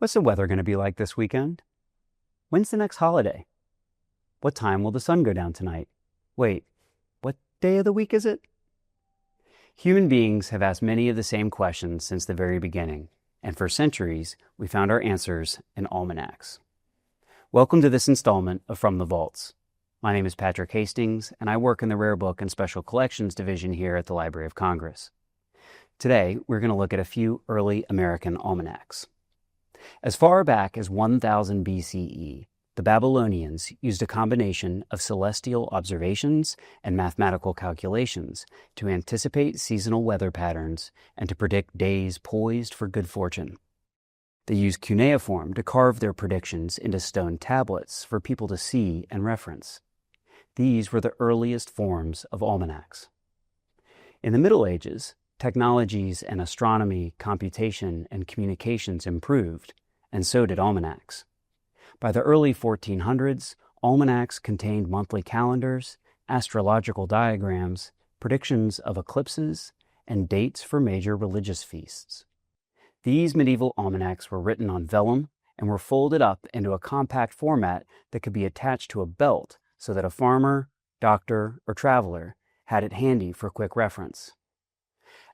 What's the weather going to be like this weekend? When's the next holiday? What time will the sun go down tonight? Wait, what day of the week is it? Human beings have asked many of the same questions since the very beginning, and for centuries, we found our answers in almanacs. Welcome to this installment of From the Vaults. My name is Patrick Hastings, and I work in the Rare Book and Special Collections Division here at the Library of Congress. Today, we're going to look at a few early American almanacs. As far back as 1000 BCE, the Babylonians used a combination of celestial observations and mathematical calculations to anticipate seasonal weather patterns and to predict days poised for good fortune. They used cuneiform to carve their predictions into stone tablets for people to see and reference. These were the earliest forms of almanacs. In the Middle Ages, technologies in astronomy, computation, and communications improved, and so did almanacs. By the early 1400s, almanacs contained monthly calendars, astrological diagrams, predictions of eclipses, and dates for major religious feasts. These medieval almanacs were written on vellum and were folded up into a compact format that could be attached to a belt so that a farmer, doctor, or traveler had it handy for quick reference.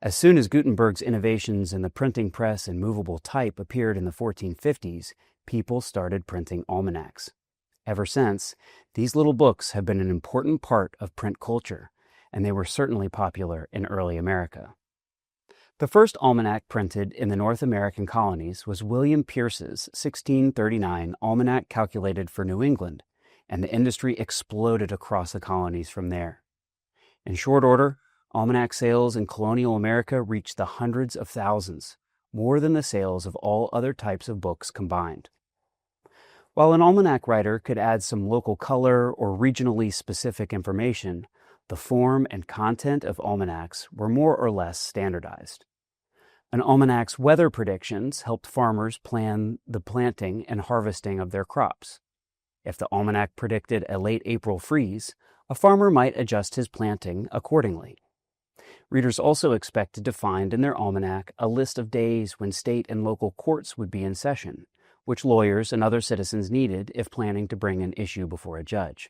As soon as Gutenberg's innovations in the printing press and movable type appeared in the 1450s, people started printing almanacs. Ever since, these little books have been an important part of print culture, and they were certainly popular in early America. The first almanac printed in the North American colonies was William Pierce's 1639 Almanac Calculated for New England, and the industry exploded across the colonies from there. In short order, almanac sales in colonial America reached the hundreds of thousands, more than the sales of all other types of books combined. While an almanac writer could add some local color or regionally specific information, the form and content of almanacs were more or less standardized. An almanac's weather predictions helped farmers plan the planting and harvesting of their crops. If the almanac predicted a late April freeze, a farmer might adjust his planting accordingly. Readers also expected to find in their almanac a list of days when state and local courts would be in session, which lawyers and other citizens needed if planning to bring an issue before a judge.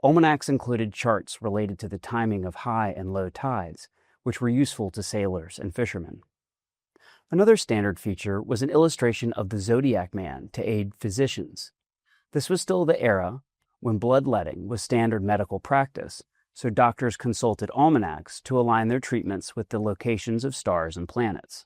Almanacs included charts related to the timing of high and low tides, which were useful to sailors and fishermen. Another standard feature was an illustration of the zodiac man to aid physicians. This was still the era when bloodletting was standard medical practice, so doctors consulted almanacs to align their treatments with the locations of stars and planets.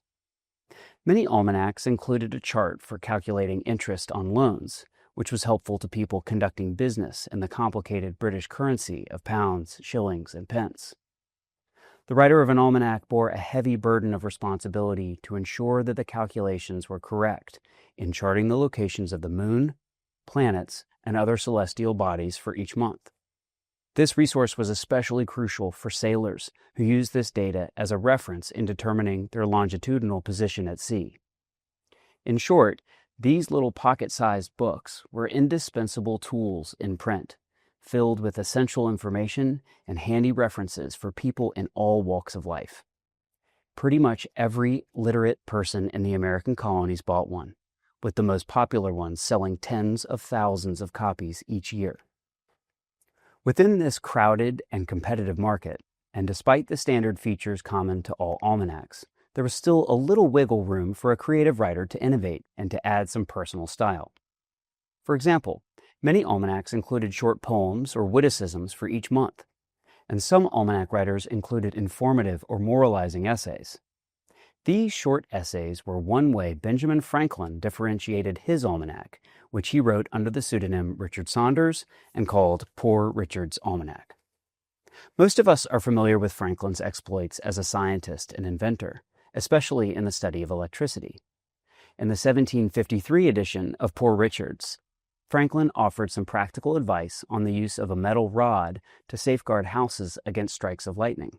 Many almanacs included a chart for calculating interest on loans, which was helpful to people conducting business in the complicated British currency of pounds, shillings, and pence. The writer of an almanac bore a heavy burden of responsibility to ensure that the calculations were correct in charting the locations of the moon, planets, and other celestial bodies for each month. This resource was especially crucial for sailors who used this data as a reference in determining their longitudinal position at sea. In short, these little pocket-sized books were indispensable tools in print, filled with essential information and handy references for people in all walks of life. Pretty much every literate person in the American colonies bought one, with the most popular ones selling tens of thousands of copies each year. Within this crowded and competitive market, and despite the standard features common to all almanacs, there was still a little wiggle room for a creative writer to innovate and to add some personal style. For example, many almanacs included short poems or witticisms for each month, and some almanac writers included informative or moralizing essays. These short essays were one way Benjamin Franklin differentiated his almanac, which he wrote under the pseudonym Richard Saunders and called Poor Richard's Almanac. Most of us are familiar with Franklin's exploits as a scientist and inventor, especially in the study of electricity. In the 1753 edition of Poor Richard's, Franklin offered some practical advice on the use of a metal rod to safeguard houses against strikes of lightning.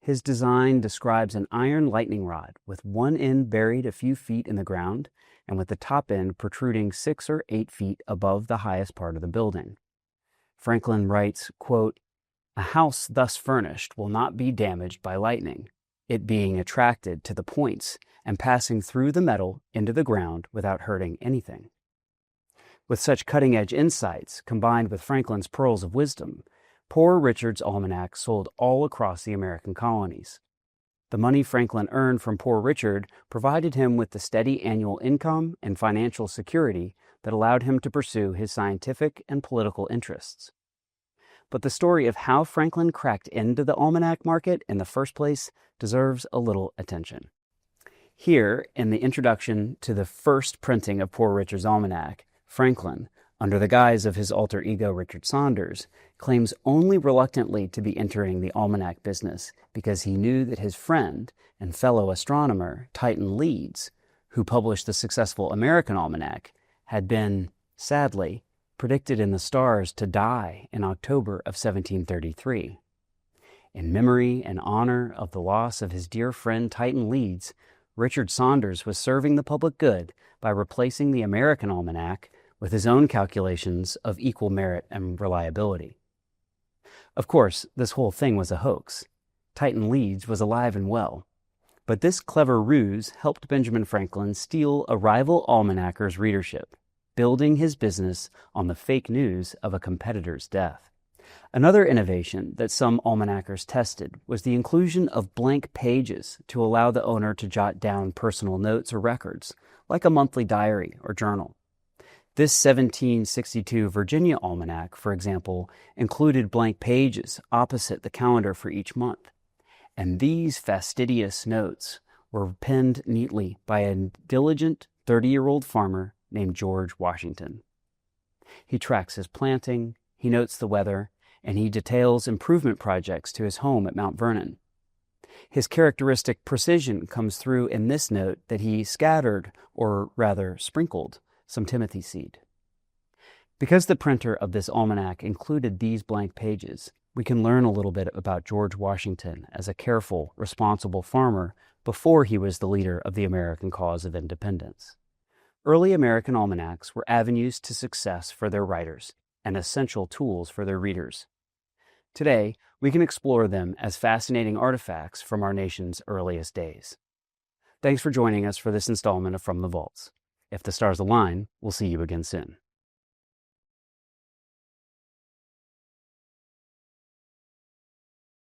His design describes an iron lightning rod with one end buried a few feet in the ground and with the top end protruding 6 or 8 feet above the highest part of the building. Franklin writes, quote, "A house thus furnished will not be damaged by lightning, it being attracted to the points and passing through the metal into the ground without hurting anything. With such cutting-edge insights, combined with Franklin's pearls of wisdom, Poor Richard's Almanac sold all across the American colonies. The money Franklin earned from Poor Richard provided him with the steady annual income and financial security that allowed him to pursue his scientific and political interests. But the story of how Franklin cracked into the almanac market in the first place deserves a little attention. Here, in the introduction to the first printing of Poor Richard's Almanac, Franklin, under the guise of his alter ego Richard Saunders, claims only reluctantly to be entering the almanac business because he knew that his friend and fellow astronomer Titan Leeds, who published the successful American Almanac, had been, sadly, predicted in the stars to die in October of 1733. In memory and honor of the loss of his dear friend Titan Leeds, Richard Saunders was serving the public good by replacing the American Almanac with his own calculations of equal merit and reliability. Of course, this whole thing was a hoax. Titan Leeds was alive and well. But this clever ruse helped Benjamin Franklin steal a rival almanacker's readership, building his business on the fake news of a competitor's death. Another innovation that some almanackers tested was the inclusion of blank pages to allow the owner to jot down personal notes or records, like a monthly diary or journal. This 1762 Virginia Almanac, for example, included blank pages opposite the calendar for each month. And these fastidious notes were penned neatly by a diligent 30-year-old farmer named George Washington. He tracks his planting, he notes the weather, and he details improvement projects to his home at Mount Vernon. His characteristic precision comes through in this note that he scattered, or rather sprinkled, some timothy seed. Because the printer of this almanac included these blank pages, we can learn a little bit about George Washington as a careful, responsible farmer before he was the leader of the American cause of independence. Early American almanacs were avenues to success for their writers and essential tools for their readers. Today, we can explore them as fascinating artifacts from our nation's earliest days. Thanks for joining us for this installment of From the Vaults. If the stars align, we'll see you again soon.